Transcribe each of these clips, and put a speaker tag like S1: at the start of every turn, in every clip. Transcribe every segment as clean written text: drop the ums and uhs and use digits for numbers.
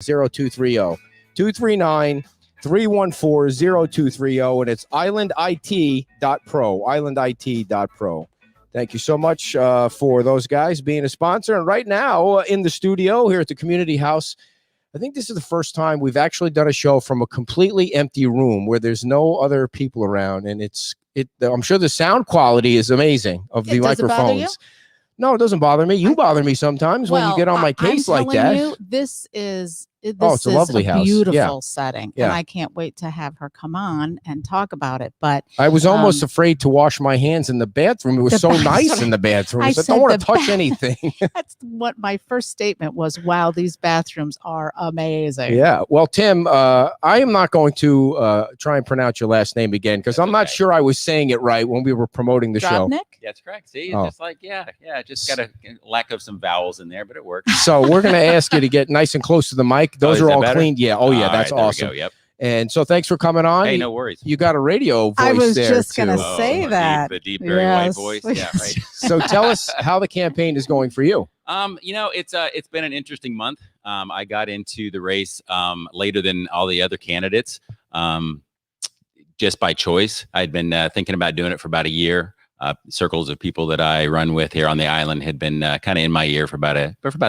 S1: 0230 239 314 0230, and it's islandit.pro. Islandit.pro. Thank you so much for those guys being a sponsor. And right now in the studio here at the Community House, I think this is the first time we've actually done a show from a completely empty room where there's no other people around, and I'm sure the sound quality is amazing of the microphones. No, it doesn't bother me. You bother me sometimes when you get on my case like that.
S2: This is
S1: it's a lovely house.
S2: Beautiful setting, and I can't wait to have her come on and talk about it. But
S1: I was almost afraid to wash my hands in the bathroom. It was so nice in the bathroom. I said, don't want to touch anything.
S2: That's what my first statement was. Wow, these bathrooms are amazing.
S1: Yeah. Well, Tim, I am not going to try and pronounce your last name again because I'm not sure I was saying it right when we were promoting the show.
S2: DROBNYK?
S3: That's correct. See, it's just like, just got a lack of some vowels in there, but it works.
S1: So we're going to ask you to get nice and close to the mic. Those are all clean. Yeah. Oh, yeah. That's awesome.
S3: Yep.
S1: And so thanks for coming on.
S3: Hey, no worries.
S1: You got a radio voice there.
S2: I was just going to say that.
S3: The deep, very white voice. Yeah, right.
S1: So tell us how the campaign is going for you.
S3: It's been an interesting month. I got into the race later than all the other candidates, just by choice. I'd been thinking about doing it for about a year. Circles of people that I run with here on the island had been kind of in my ear for about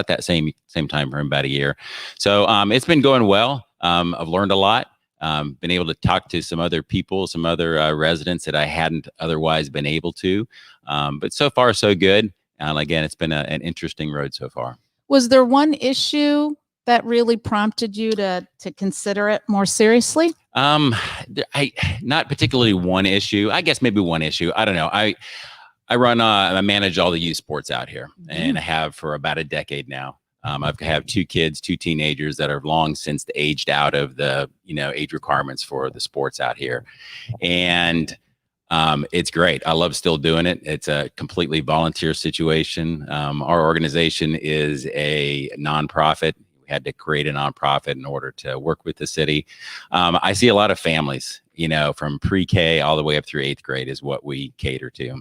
S3: that same time frame, about a year. So it's been going well. I've learned a lot. Been able to talk to some other people, some other residents that I hadn't otherwise been able to. But so far, so good. And again, it's been an interesting road so far.
S2: Was there one issue that really prompted you to consider it more seriously?
S3: Not particularly one issue. I guess maybe one issue. I don't know. I manage all the youth sports out here, and I have for about a decade now. I have two kids, two teenagers that are long since aged out of the age requirements for the sports out here, and it's great. I love still doing it. It's a completely volunteer situation. Our organization is a nonprofit. Had to create a nonprofit in order to work with the city. I see a lot of families, from pre-K all the way up through 8th grade is what we cater to.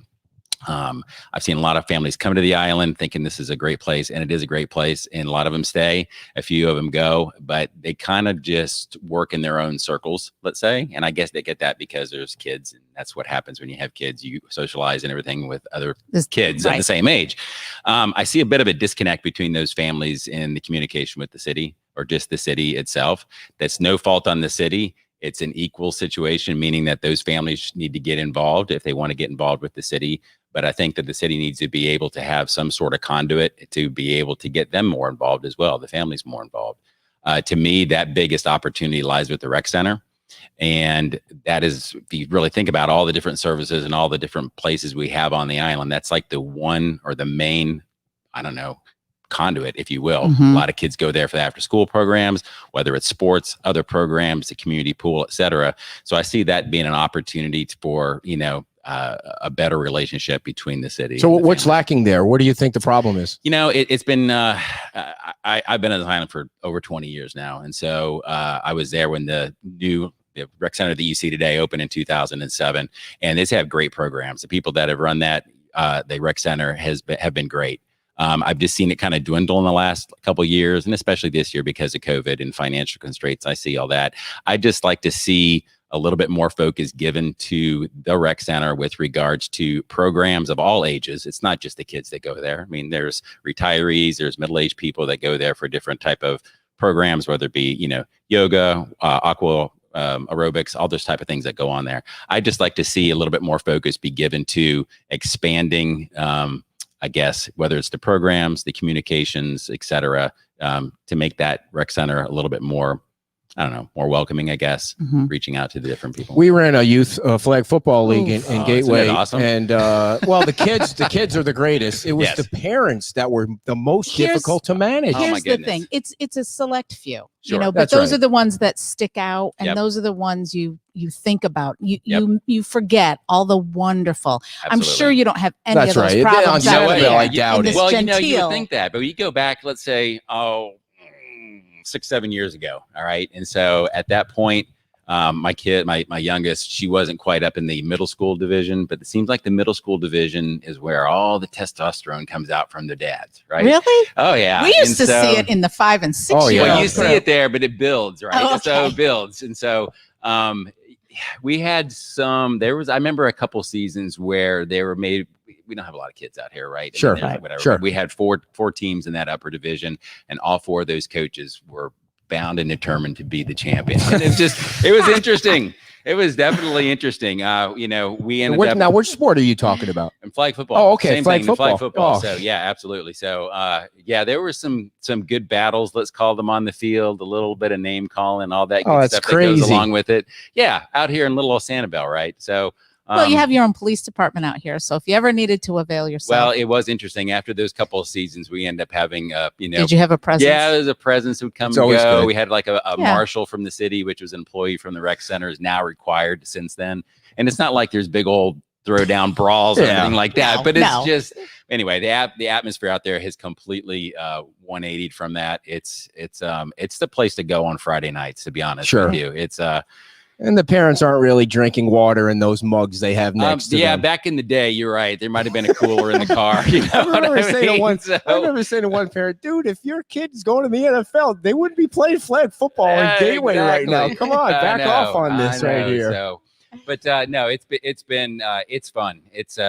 S3: I've seen a lot of families come to the island thinking this is a great place, and it is a great place, and a lot of them stay, a few of them go, but they kind of just work in their own circles, let's say. And I guess they get that because there's kids, and that's what happens when you have kids. You socialize and everything with other kids at the same age. I see a bit of a disconnect between those families and the communication with the city, or just the city itself. That's no fault on the city. It's an equal situation, meaning that those families need to get involved if they want to get involved with the city. But I think that the city needs to be able to have some sort of conduit to be able to get them more involved as well, the families more involved. To me, that biggest opportunity lies with the rec center. And that is, if you really think about all the different services and all the different places we have on the island, that's like the one or the main, conduit, if you will. A lot of kids go there for the after school programs, whether it's sports, other programs, the community pool, et cetera. So I see that being an opportunity for, a better relationship between the city.
S1: So what's lacking there? What do you think the problem is?
S3: It's been, I've been on the island for over 20 years now. And so I was there when the rec center that you see today opened in 2007. And they have great programs. The people that have run that, the rec center have been great. I've just seen it kind of dwindle in the last couple of years, and especially this year because of COVID and financial constraints. I see all that. I just like to see a little bit more focus given to the rec center with regards to programs of all ages. It's not just the kids that go there. I mean, there's retirees, there's middle-aged people that go there for different type of programs, whether it be, yoga, aqua, aerobics, all those type of things that go on there. I just like to see a little bit more focus be given to expanding, I guess, whether it's the programs, the communications, et cetera, to make that rec center a little bit more, more welcoming, I guess, reaching out to the different people.
S1: We ran a youth flag football league in Gateway.
S3: Awesome?
S1: And the kids are the greatest. It was the parents that were the most difficult to manage.
S2: Here's the thing. It's a select few, but those are the ones that stick out, and those are the ones you think about. You forget all the wonderful.
S3: Absolutely.
S2: I'm sure you don't have any of those problems.
S1: I doubt it.
S3: Well, you would think that, but you go back, let's say, 6-7 years ago. All right. And so at that point, my youngest, she wasn't quite up in the middle school division, but it seems like the middle school division is where all the testosterone comes out from their dads, right?
S2: Really?
S3: Oh yeah.
S2: We used to see it in the 5 and 6 year
S3: Well,
S2: olds.
S3: you see it there, but it builds, right?
S2: Oh, okay.
S3: So it builds. And so we had I remember a couple seasons where they were made. We don't have a lot of kids out here, right?
S1: Sure.
S3: Whatever.
S1: Sure.
S3: We had four teams in that upper division, and all 4 of those coaches were bound and determined to be the champion. And it was interesting. It was definitely interesting. We ended up
S1: now. Which sport are you talking about?
S3: in flag football.
S1: Oh, okay.
S3: Same
S1: Flag
S3: thing,
S1: football.
S3: Flag football.
S1: Oh.
S3: So yeah, absolutely. So there were some good battles. Let's call them on the field. A little bit of name calling, all that good
S1: that's
S3: stuff
S1: crazy.
S3: that goes along with it. Yeah, out here in little old SANIBEL, right? So.
S2: Well, you have your own police department out here, so if you ever needed to avail yourself.
S3: Well, it was interesting. After those couple of seasons, we ended up having,
S2: Did you have a presence?
S3: Yeah, there's a presence who would come
S1: It's
S3: and
S1: always
S3: go.
S1: good.
S3: We had like a marshal from the city, which was an employee from the rec center, is now required since then. And it's not like there's big old throwdown brawls or anything like that, but it's just anyway. The atmosphere out there has completely 180'd from that. It's the place to go on Friday nights, to be honest with you. It's
S1: And the parents aren't really drinking water in those mugs they have next to them.
S3: Back in the day, you're right. There might have been a cooler in the car. You know
S1: I remember saying to one parent, dude, if your kid's going to the NFL, they wouldn't be playing flag football in Gateway right now. Come on, back off on this right here.
S3: So, but no, it's fun. It's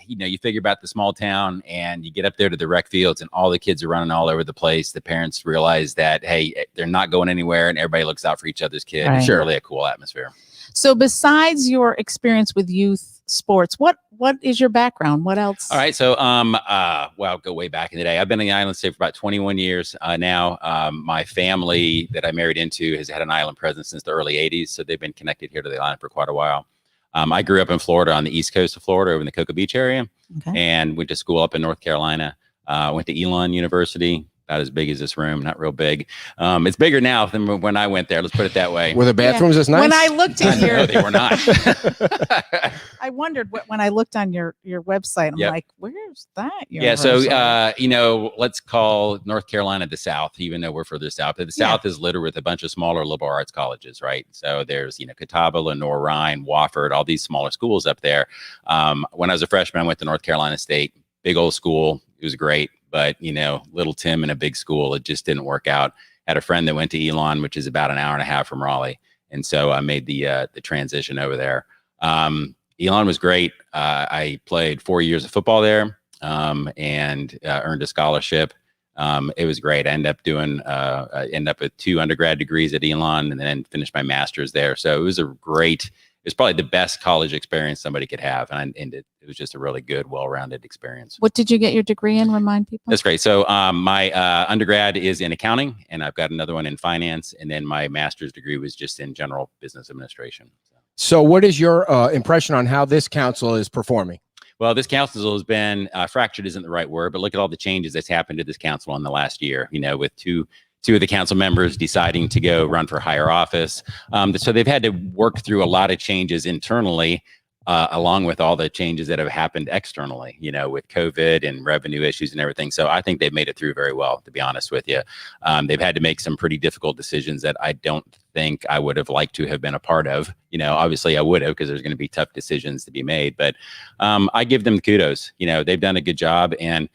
S3: you figure about the small town, and you get up there to the rec fields, and all the kids are running all over the place. The parents realize that, hey, they're not going anywhere, and everybody looks out for each other's kid.
S2: Right.
S3: It's really a cool atmosphere.
S2: So besides your experience with youth sports, what is your background? What else?
S3: All right. So, well, go way back in the day. I've been in the island state for about 21 years now. My family that I married into has had an island presence since the early 80s. So they've been connected here to the island for quite a while. I grew up in Florida, on the east coast of Florida, over in the Cocoa Beach area, and went to school up in North Carolina. Went to Elon University. About as big as this room, not real big. It's bigger now than when I went there. Let's put it that way.
S1: Were the bathrooms as nice?
S2: When I looked at your,
S3: no, they were not.
S2: I wondered when I looked on your website. I'm like, where's that?
S3: Yeah, so let's call North Carolina the South, even though we're further south. The South is littered with a bunch of smaller liberal arts colleges, right? So there's Catawba, Lenore, Rhine, Wofford, all these smaller schools up there. When I was a freshman, I went to North Carolina State. Big old school. It was great. But, little Tim in a big school, it just didn't work out. Had a friend that went to Elon, which is about an hour and a half from Raleigh. And so I made the transition over there. Elon was great. I played 4 years of football there and earned a scholarship. It was great. I ended up with 2 undergrad degrees at Elon and then finished my master's there. So it was it's probably the best college experience somebody could have. And it was just a really good, well-rounded experience.
S2: What did you get your degree in? Remind people.
S3: That's great. So my undergrad is in accounting, and I've got another one in finance. And then my master's degree was just in general business administration.
S1: So what is your impression on how this council is performing?
S3: Well, this council has been fractured isn't the right word, but look at all the changes that's happened to this council in the last year, with two of the council members deciding to go run for higher office. So they've had to work through a lot of changes internally, along with all the changes that have happened externally, with COVID and revenue issues and everything. So I think they've made it through very well, to be honest with you. They've had to make some pretty difficult decisions that I don't think I would have liked to have been a part of. Obviously I would have, because there's going to be tough decisions to be made, but I give them kudos. They've done a good job, and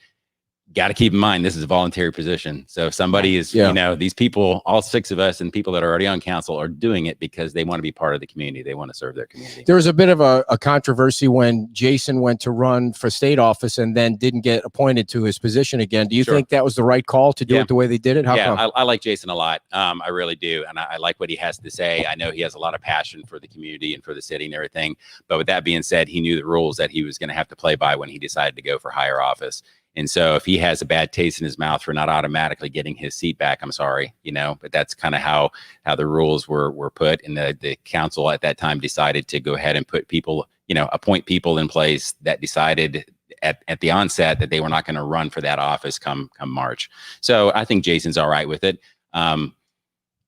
S3: got to keep in mind, this is a voluntary position. So if somebody is, these people, all 6 of us and people that are already on council are doing it because they want to be part of the community. They want to serve their community.
S1: There was a bit of a controversy when Jason went to run for state office and then didn't get appointed to his position again. Do you think that was the right call to do it the way they did it? How come?
S3: I like Jason a lot. I really do. And I like what he has to say. I know he has a lot of passion for the community and for the city and everything. But with that being said, he knew the rules that he was going to have to play by when he decided to go for higher office. And so if he has a bad taste in his mouth for not automatically getting his seat back, I'm sorry, but that's kind of how the rules were put. And the council at that time decided to go ahead and put people, appoint people in place that decided at the onset that they were not going to run for that office come March. So I think Jason's all right with it. I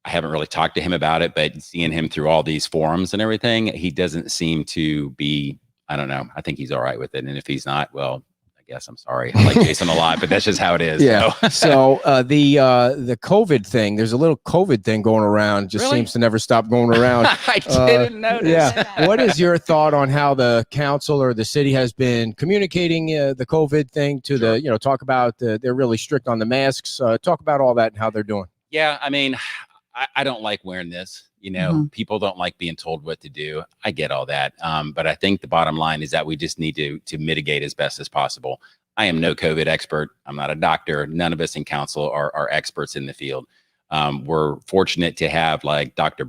S3: haven't really talked to him about it, but seeing him through all these forums and everything, he doesn't seem to be, I don't know. I think he's all right with it. And if he's not, well, I guess. I'm sorry. I like Jason a lot, but that's just how it is.
S1: Yeah.
S3: So,
S1: The COVID thing, there's a little COVID thing going around, just
S3: Really?
S1: seems to never stop going around.
S3: I didn't notice.
S1: Yeah. What is your thought on how the council or the city has been communicating the COVID thing to
S3: Sure.
S1: the, talk about they're really strict on the masks. Talk about all that and how they're doing.
S3: Yeah. I mean, I don't like wearing this. People don't like being told what to do. I get all that. But I think the bottom line is that we just need to mitigate as best as possible. I am no COVID expert. I'm not a doctor. None of us in council are experts in the field. We're fortunate to have like Dr.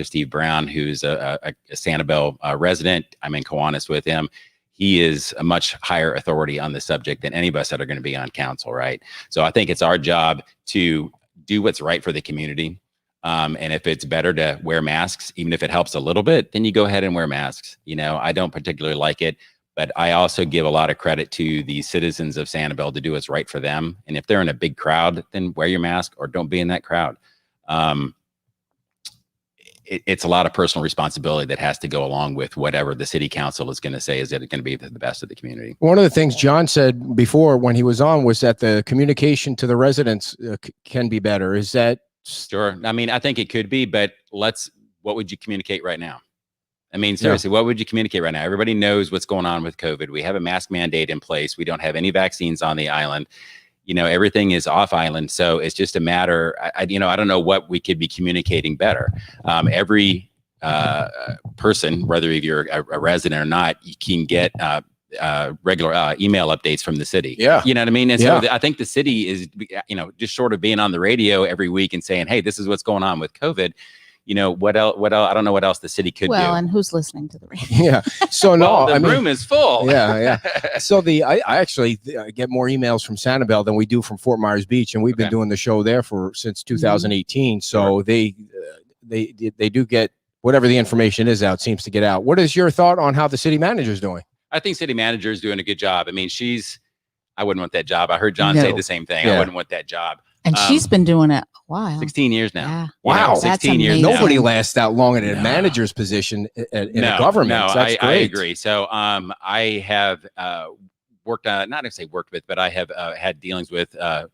S3: Steve Brown, who's a Sanibel resident. I'm in Kiwanis with him. He is a much higher authority on the subject than any of us that are going to be on council, right? So I think it's our job to do what's right for the community. And if it's better to wear masks, even if it helps a little bit, then you go ahead and wear masks. I don't particularly like it, but I also give a lot of credit to the citizens of Sanibel to do what's right for them. And if they're in a big crowd, then wear your mask or don't be in that crowd. It's a lot of personal responsibility that has to go along with whatever the city council is going to say is that it's going to be the best of the community. One
S1: of the things John said before when he was on was that the communication to the residents can be better. Is that?
S3: Sure. I mean, I think it could be, but what would you communicate right now? I mean, seriously, what would you communicate right now? Everybody knows what's going on with COVID. We have a mask mandate in place. We don't have any vaccines on the island. Everything is off island. So it's just a matter, I don't know what we could be communicating better. Every person, whether you're a resident or not, you can get regular email updates from the city.
S1: Yeah.
S3: You know what I mean? And so I think the city is, just short of being on the radio every week and saying, hey, this is what's going on with COVID. What else? I don't know what else the city could do.
S2: Well, and who's listening to the radio?
S1: Yeah. So
S3: the room is full.
S1: Yeah. So I actually get more emails from Sanibel than we do from Fort Myers Beach. And we've been doing the show there since 2018. So they do get whatever the information is out, seems to get out. What is your thought on how the city manager is doing?
S3: I think city manager is doing a good job. I mean, I wouldn't want that job. I heard John say the same thing. I wouldn't want that job.
S2: And she's been doing it a while.
S3: 16 years now.
S2: Yeah.
S1: Wow.
S3: 16 years now.
S1: Nobody lasts that long in a manager's position in a government.
S3: No,
S1: so that's great.
S3: I agree. So I have worked on, not to say worked with, but I have had dealings with the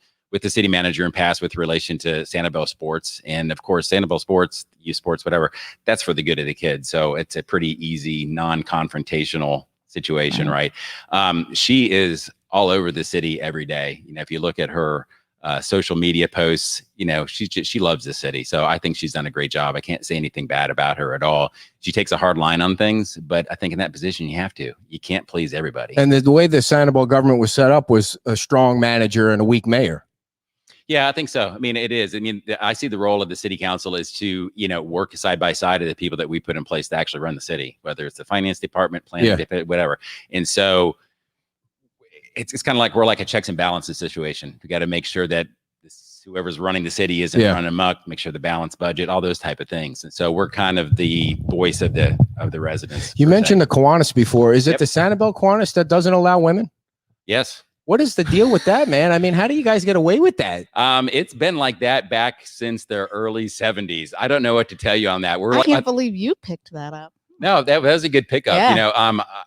S3: city manager in past with relation to Sanibel sports. And of course, Sanibel sports, youth sports, whatever, that's for the good of the kids. So it's a pretty easy, non-confrontational situation, right? She is all over the city every day. If you look at her social media posts, she loves the city. So I think she's done a great job. I can't say anything bad about her at all. She takes a hard line on things, but I think in that position, you can't please everybody.
S1: And the way the Sanibel government was set up was a strong manager and a weak mayor.
S3: Yeah, I think so. I mean, it is. I mean, I see the role of the city council is to, work side by side of the people that we put in place to actually run the city, whether it's the finance department, planning, whatever. And so it's kind of like we're like a checks and balances situation. We got to make sure that whoever's running the city isn't running amok, make sure the balanced budget, all those type of things. And so we're kind of the voice of the residents.
S1: You mentioned the Kiwanis before. Is it the Sanibel Kiwanis that doesn't allow women?
S3: Yes.
S1: What is the deal with that, man? I mean, how do you guys get away with that?
S3: It's been like that back since the early 70s. I don't know what to tell you on that.
S2: I can't believe you picked that up.
S3: No, that was a good pickup.
S2: Yeah.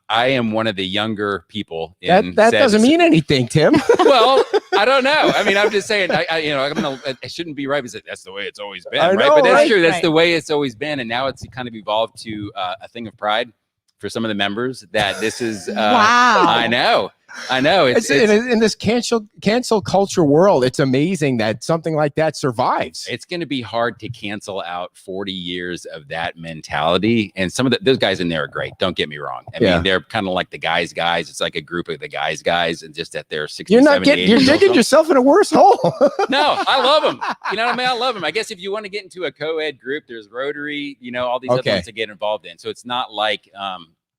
S3: I am one of the younger people.
S1: That doesn't mean anything, Tim.
S3: Well, I don't know. I mean, I'm just saying. I shouldn't be right because that's the way it's always been, right? But that's true. That's the way it's always been, and now it's kind of evolved to a thing of pride for some of the members that this is.
S2: Wow.
S3: I know. It's
S1: in this cancel culture world, it's amazing that something like that survives.
S3: It's going to be hard to cancel out 40 years of that mentality. And some of those guys in there are great. Don't get me wrong. I mean, they're kind of like the guys. It's like a group of the guys, and just that they're 60,
S1: you're digging yourself in a worse hole.
S3: No, I love them. You know what I mean? I love them. I guess if you want to get into a co-ed group, there's Rotary, all these other ones to get involved in. So it's not like,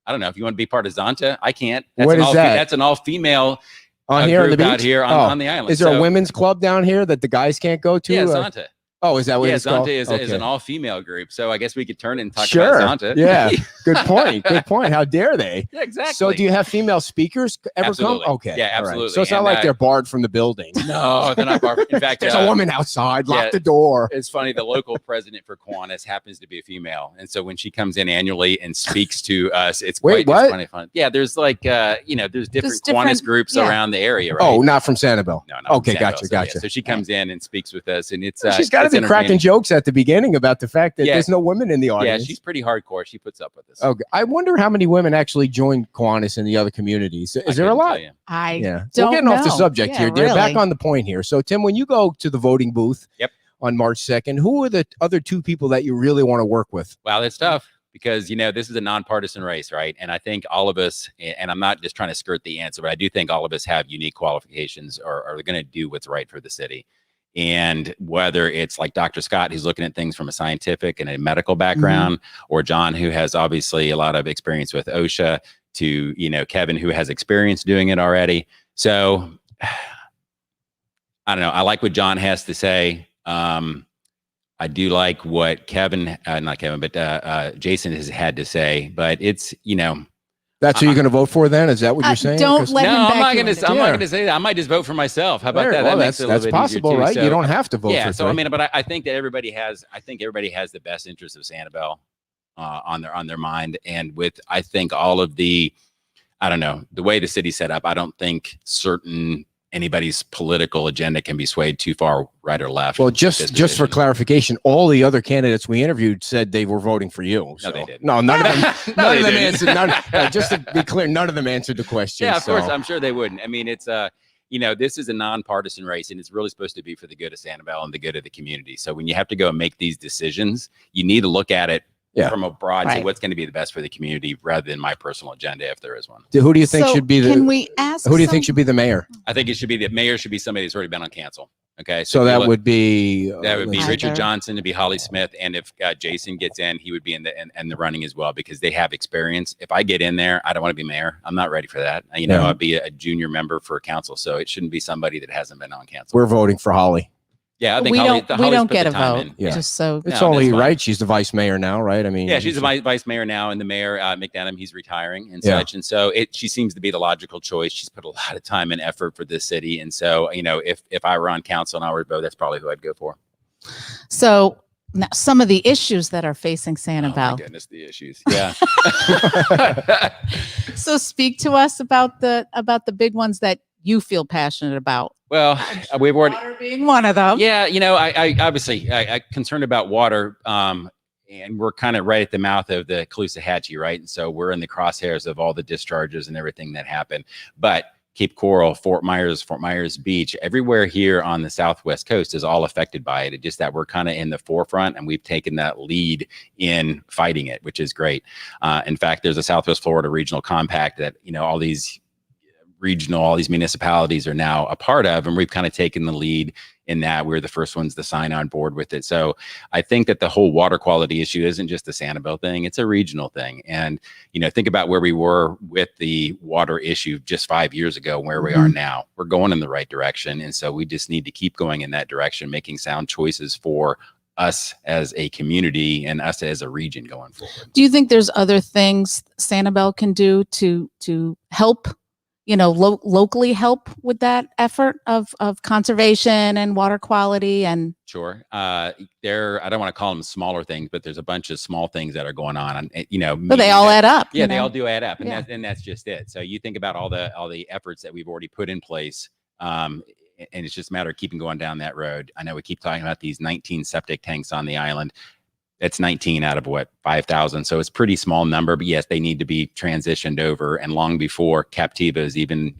S3: I don't know if you want to be part of Zonta. I can't. That's an all-female
S1: on here on the beach?
S3: Out here on the island.
S1: Is there a women's club down here that the guys can't go to?
S3: Yeah, Zonta.
S1: Oh, is that what it's called?
S3: Zonta is an all-female group, so I guess we could turn it and talk
S1: sure.
S3: about Zonta.
S1: Yeah, good point. Good point. How dare they?
S3: Yeah, exactly.
S1: So, do you have female speakers ever
S3: absolutely.
S1: come? Okay,
S3: yeah, absolutely.
S1: Right. So it's not like they're barred from the building.
S3: No, they're not barred. In fact,
S1: there's a woman outside. Lock the door.
S3: It's funny. The local president for Kiwanis happens to be a female, and so when she comes in annually and speaks to us, it's quite funny fun. Yeah, there's like there's different Kiwanis groups around the area. Right?
S1: Oh, not from Sanibel.
S3: No,
S1: okay, gotcha.
S3: So she comes in and speaks with us, and it's
S1: she's got to be cracking jokes at the beginning about the fact that there's no women in the audience.
S3: Yeah, she's pretty hardcore. She puts up with us.
S1: Okay, I wonder how many women actually join Kiwanis in the other communities. Is there a lot?
S2: We're
S1: getting off the subject here. Dear, back on the point here. So, Tim, when you go to the voting booth on March 2nd, who are the other two people that you really want to work with?
S3: Wow, that's tough. Because, this is a nonpartisan race, right? And I think all of us, and I'm not just trying to skirt the answer, but I do think all of us have unique qualifications or are going to do what's right for the city. And whether it's like Dr. Scott, who's looking at things from a scientific and a medical background, or John, who has obviously a lot of experience with OSHA, to, Kevin, who has experience doing it already. So I don't know. I like what John has to say. I do like what Jason has had to say, but it's,
S1: That's who you're going to vote for then? Is that what you're saying?
S2: Don't let him back.
S3: I'm not going to say that. I might just vote for myself. How about that?
S1: Well,
S3: that makes it a little bit
S1: possible,
S3: easier too.
S1: right?
S3: So,
S1: you don't have to vote for
S3: so, but I think that everybody has the best interest of Sanibel on their mind. And with, I think all of the way the city's set up, I don't think anybody's political agenda can be swayed too far right or left.
S1: Well, just for clarification, all the other candidates we interviewed said they were voting for you.
S3: No, they didn't.
S1: No, none of them. None of them answered. Just to be clear, none of them answered the question.
S3: Yeah, of course, I'm sure they wouldn't. I mean, it's this is a nonpartisan race, and it's really supposed to be for the good of Sanibel and the good of the community. So when you have to go and make these decisions, you need to look at it from abroad, to what's going to be the best for the community rather than my personal agenda, if there is one.
S1: Who do you think should be the?
S2: Can we ask?
S1: Who do you think should be the mayor?
S3: I think the mayor should be somebody that's already been on council. Okay,
S1: so that would be
S3: Richard Johnson, to be Holly Smith, and if Jason gets in, he would be in the running as well because they have experience. If I get in there, I don't want to be mayor. I'm not ready for that. I'll be a junior member for council, so it shouldn't be somebody that hasn't been on council.
S1: We're voting for Holly.
S3: Yeah, I think
S2: we don't get a vote. Just so
S1: it's only right. She's the vice mayor now, right? I mean,
S3: she's the vice mayor now, and the mayor McDonough, he's retiring and such, and so she seems to be the logical choice. She's put a lot of time and effort for this city, and so if I were on council and I were to vote, that's probably who I'd go for.
S2: So now some of the issues that are facing Sanibel.
S3: Oh my goodness, the issues. Yeah.
S2: So speak to us about the big ones that you feel passionate about.
S3: Well, we've already
S2: water being one of them.
S3: Yeah, I obviously I concerned about water, and we're kind of right at the mouth of the Caloosahatchee, right? And so we're in the crosshairs of all the discharges and everything that happened. But Cape Coral, Fort Myers Beach, everywhere here on the Southwest coast is all affected by it. It's just that we're kind of in the forefront, and we've taken that lead in fighting it, which is great. In fact, there's a Southwest Florida Regional Compact that all these municipalities are now a part of, and we've kind of taken the lead in that. We're the first ones to sign on board with it. So I think that the whole water quality issue isn't just a Sanibel thing, it's a regional thing. And think about where we were with the water issue just 5 years ago, where we are now. We're going in the right direction, and so we just need to keep going in that direction, making sound choices for us as a community and us as a region going forward.
S2: Do you think there's other things Sanibel can do to help locally help with that effort of conservation and water quality? And
S3: sure, I don't want to call them smaller things, but there's a bunch of small things that are going on,
S2: but they all add up.
S3: Yeah, they all do add up, and that's just it. So you think about all the efforts that we've already put in place, and it's just a matter of keeping going down that road. I know we keep talking about these 19 septic tanks on the island. That's 19 out of 5,000. So it's a pretty small number, but yes, they need to be transitioned over. And long before Captiva is even,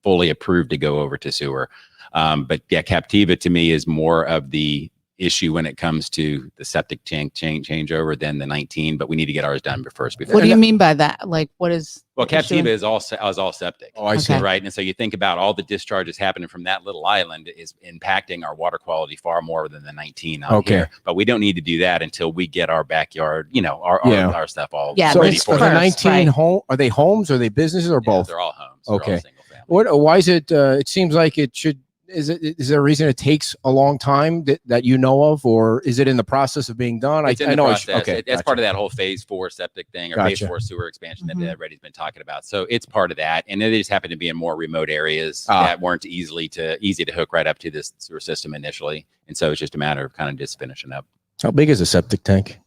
S3: fully approved to go over to sewer. But yeah, Captiva to me is more of the issue when it comes to the septic tank changeover than the 19, but we need to get ours done first.
S2: What do you mean by that? Like, what is?
S3: Well, Captiva is all septic.
S1: Oh, I see.
S3: Right. And so you think about all the discharges happening from that little island is impacting our water quality far more than the 19 out here. But we don't need to do that until we get our backyard, our stuff all ready for
S1: the 19 home. Are they homes? Are they businesses or both?
S3: They're all homes.
S1: Okay.
S3: They're all single family.
S1: Why is it? It seems like it should. is there a reason it takes a long time that you know of, or is it in the process of being done?
S3: It's in the
S1: know.
S3: process.
S1: Okay,
S3: That's part of that whole phase 4 septic thing, or phase 4 sewer expansion that everybody's been talking about. So it's part of that, and it just happened to be in more remote areas that weren't easy to hook right up to this sewer system initially, and so it's just a matter of kind of just finishing up.
S1: How big is a septic tank?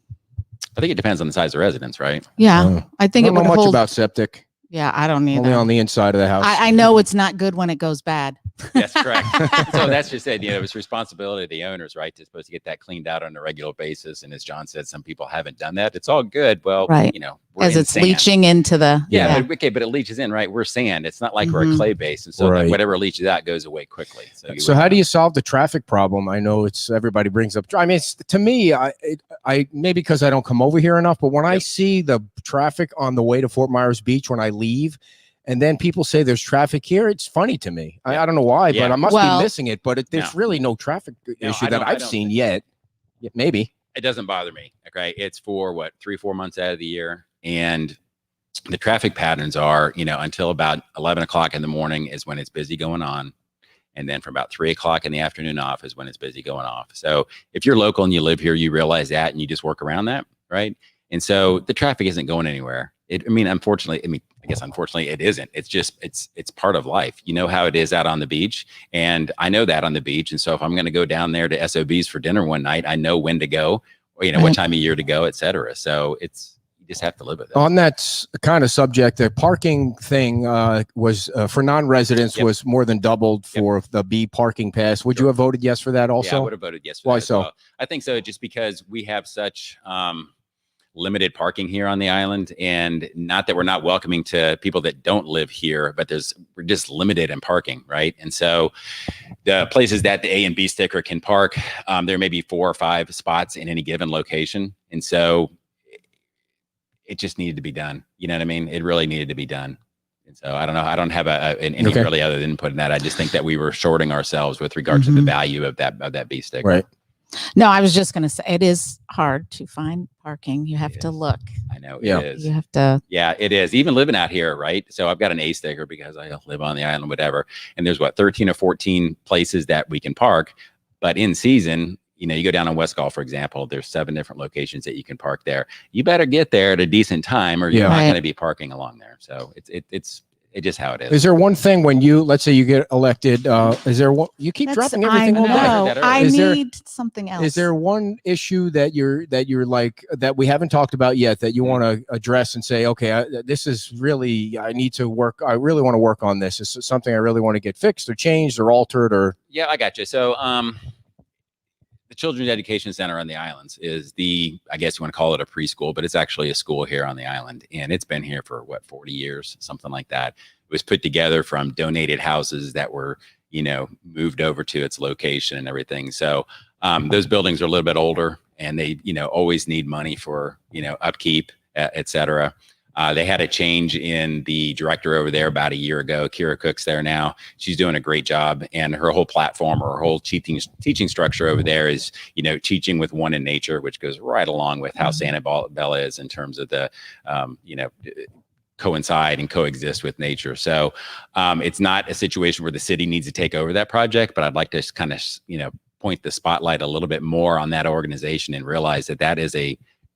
S3: I think it depends on the size of the residence, right?
S2: Yeah, I think it would
S1: know much
S2: hold.
S1: About septic.
S2: Yeah, I don't need
S1: Only on the inside of the house.
S2: I know it's not good when it goes bad.
S3: That's correct. So that's just it. It's responsibility of the owners, right? They're supposed to get that cleaned out on a regular basis. And as John said, some people haven't done that. It's all good. Well,
S2: right.
S3: We're
S2: as it's sand. Leaching into the
S3: But it leaches in, right? We're sand. It's not like we're a clay base, and so whatever leaches out goes away quickly. So
S1: how do you solve the traffic problem? I know it's everybody brings up. I mean, to me, I maybe because I don't come over here enough, but when I see the traffic on the way to Fort Myers Beach when I leave, and then people say there's traffic here, it's funny to me. I don't know why, but I must be missing it. But there's really no traffic issue that I've seen yet. Maybe
S3: it doesn't bother me. Okay, it's for 3-4 months out of the year, and the traffic patterns are, until about 11 o'clock in the morning is when it's busy going on, and then from about 3 o'clock in the afternoon off is when it's busy going off. So if you're local and you live here, you realize that, and you just work around that, right? And so the traffic isn't going anywhere. Unfortunately, it isn't. It's just, it's part of life. You know how it is out on the beach, and I know that on the beach. And so if I'm going to go down there to SOB's for dinner one night, I know when to go, or, what time of year to go, et cetera. So you just have to live with it.
S1: On that kind of subject, the parking thing was for non-residents was more than doubled for the B parking pass. Would you have voted yes for that also?
S3: Yeah, I would have voted yes for that. Why so? Well. I think so, just because we have such limited parking here on the island, and not that we're not welcoming to people that don't live here, but we're just limited in parking, right? And so the places that the A and B sticker can park, there may be 4 or 5 spots in any given location, and so it just needed to be done. You know what I mean? It really needed to be done. And so I don't know. I don't have any really other input in that. I just think that we were shorting ourselves with regard to the value of that B sticker.
S1: Right.
S2: No, I was just going to say it is hard to find parking. You have to look.
S3: I know it is.
S2: You have to.
S3: Yeah, it is. Even living out here, right? So I've got an A sticker because I live on the island, whatever. And there's 13 or 14 places that we can park. But in season, you go down on West Gulf, for example, there's 7 different locations that you can park there. You better get there at a decent time, or you're not going to be parking along there. So it's just how it is.
S1: Is there one thing when let's say you get elected, is there one, you keep dropping everything all day.
S2: I need something else.
S1: Is there one issue that you're like, that we haven't talked about yet that you want to address and say, okay, this is really, I need to work. I really want to work on this. This is something I really want to get fixed or changed or altered or.
S3: Yeah, I got you. So, the Children's Education Center on the islands is I guess you want to call it a preschool, but it's actually a school here on the island. And it's been here for 40 years, something like that. It was put together from donated houses that were, moved over to its location and everything. So those buildings are a little bit older, and they, always need money for, upkeep, et cetera. They had a change in the director over there about a year ago. Kira Cook's there now. She's doing a great job, and her whole platform, or her whole teaching structure over there is, teaching with one in nature, which goes right along with how SANIBEL is in terms of the, coincide and coexist with nature. So it's not a situation where the city needs to take over that project, but I'd like to kind of, point the spotlight a little bit more on that organization and realize that is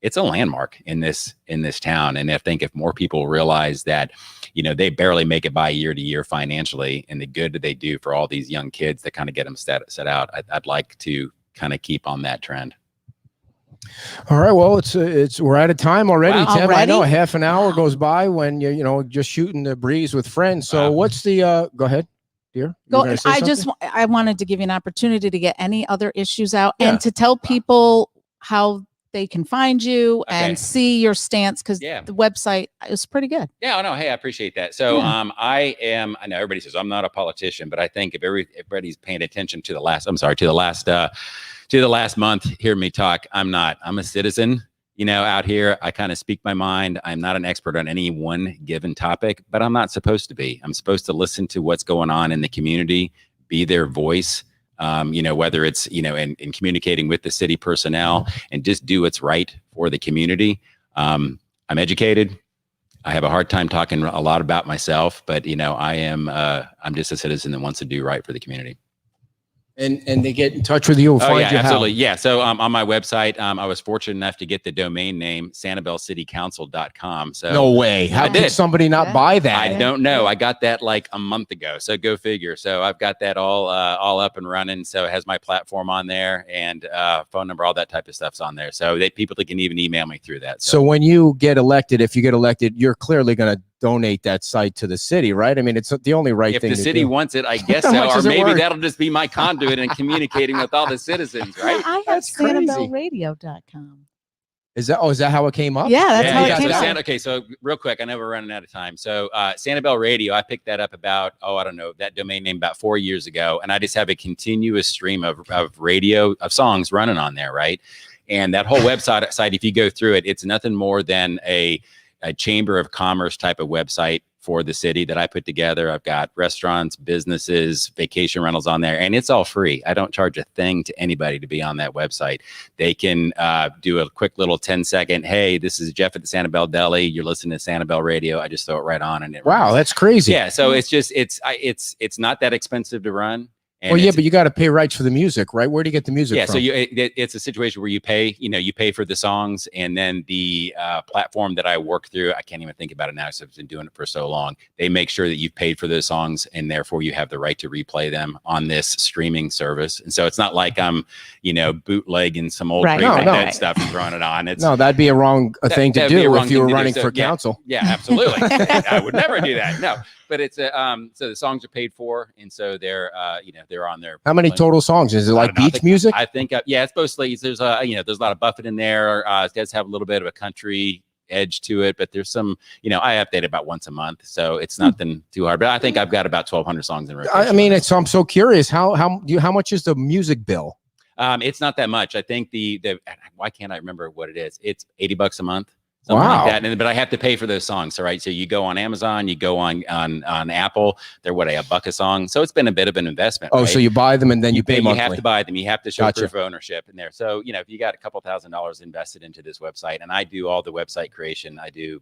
S3: it's a landmark in this town. And I think if more people realize that, they barely make it by year to year financially, and the good that they do for all these young kids that kind of get them set out, I'd like to kind of keep on that trend.
S1: All right. Well, we're out of time already.
S2: Wow.
S1: Tim, I know a half an hour goes by when you're just shooting the breeze with friends. So what's the, go ahead.
S2: I wanted to give you an opportunity to get any other issues out and to tell people how they can find you and see your stance, because the website is pretty good.
S3: Yeah, no, hey, I appreciate that. So I know everybody says I'm not a politician, but I think if everybody's paying attention to the last month, hear me talk, I'm a citizen, out here. I kind of speak my mind. I'm not an expert on any one given topic, but I'm not supposed to be. I'm supposed to listen to what's going on in the community, be their voice, whether it's, in communicating with the city personnel, and just do what's right for the community. I'm educated. I have a hard time talking a lot about myself, but I'm just a citizen that wants to do right for the community.
S1: And they get in touch with you and find you
S3: absolutely.
S1: how?
S3: Yeah. So on my website, I was fortunate enough to get the domain name SANIBELCityCouncil.com. So
S1: no way. How did somebody not buy that?
S3: I don't know. I got that like a month ago. So go figure. So I've got that all up and running. So it has my platform on there and phone number, all that type of stuff's on there. So people can even email me through that.
S1: So when you get elected, if you get elected, you're clearly going to donate that site to the city, right? I mean, it's the only right thing.
S3: If the city wants it, I guess so. Or maybe that'll just be my conduit in communicating with all the citizens, right?
S2: I have SANIBELradio.com.
S1: Is that how it came up?
S2: Yeah, that's how it came up.
S3: Okay, so real quick, I know we're running out of time. So SANIBEL Radio, I picked that up about, I don't know, that domain name about 4 years ago. And I just have a continuous stream of radio, of songs running on there, right? And that whole website, if you go through it, it's nothing more than a chamber of commerce type of website for the city that I put together. I've got restaurants, businesses, vacation rentals on there, and it's all free. I don't charge a thing to anybody to be on that website. They can do a quick little 10-second, hey, this is Jeff at the Sanibel Deli. You're listening to SANIBEL Radio. I just throw it right on, and
S1: wow, that's crazy.
S3: Yeah, so it's just it's not that expensive to run. And
S1: well, yeah, but you got to pay rights for the music, right? Where do you get the music from?
S3: So it's a situation where you pay for the songs, and then the platform that I work through, I can't even think about it now because I've been doing it for so long. They make sure that you've paid for those songs, and therefore you have the right to replay them on this streaming service. And so it's not like I'm, bootlegging some old dead stuff and throwing it on. That'd be a wrong
S1: thing to do if you were running for council.
S3: Yeah, absolutely. I would never do that. No. But it's so the songs are paid for, and so they're they're on there.
S1: How many total songs is it? Like beach music?
S3: I think it's mostly there's there's a lot of Buffett in there. It does have a little bit of a country edge to it, but there's some I update about once a month, so it's nothing too hard. But I think I've got about 1,200 songs in rotation.
S1: I mean, I'm so curious how much is the music bill?
S3: It's not that much. I think the why can't I remember what it is? It's $80 a month. Something like that. But I have to pay for those songs. So you go on Amazon, you go on Apple, they're $1 a song. So it's been a bit of an investment.
S1: Oh, right? So you buy them and then you pay monthly.
S3: You have to buy them. You have to show proof of ownership in there. So, if you got a couple $1,000 invested into this website, and I do all the website creation, I do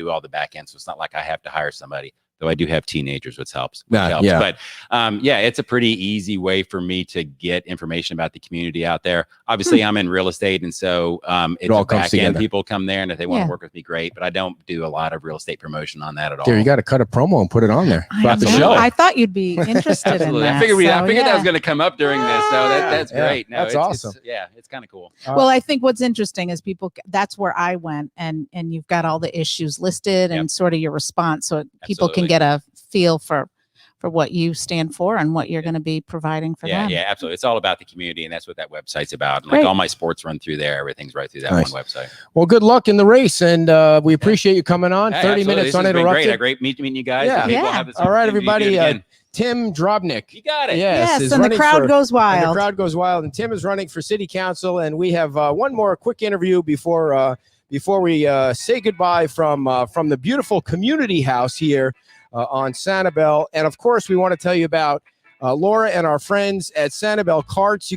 S3: all the back end. So it's not like I have to hire somebody. Though I do have teenagers, which helps. Yeah. But it's a pretty easy way for me to get information about the community out there. Obviously, I'm in real estate, and so it's all back end. People come there, and if they want to work with me, great. But I don't do a lot of real estate promotion on that at all.
S1: There, you got to cut a promo and put it on there.
S2: I thought you'd be interested in that.
S3: I figured that was going to come up during this, so that's great. No,
S1: that's awesome.
S3: It's kind of cool.
S2: Well, I think what's interesting is that's where I went, and you've got all the issues listed and sort of your response, so people can get a feel for what you stand for and what you're going to be providing for them.
S3: Yeah, absolutely. It's all about the community, and that's what that website's about. And like all my sports run through there. Everything's right through that one website. Well, good luck in the race, and we appreciate you coming on. 30 minutes uninterrupted. Great meeting you guys. Yeah. All right, everybody. Tim DROBNYK. You got it. Yes, and the crowd goes wild. The crowd goes wild, and Tim is running for city council. And we have one more quick interview before we say goodbye from the beautiful community house here on Sanibel. And of course, we want to tell you about Laura and our friends at Sanibel Carts.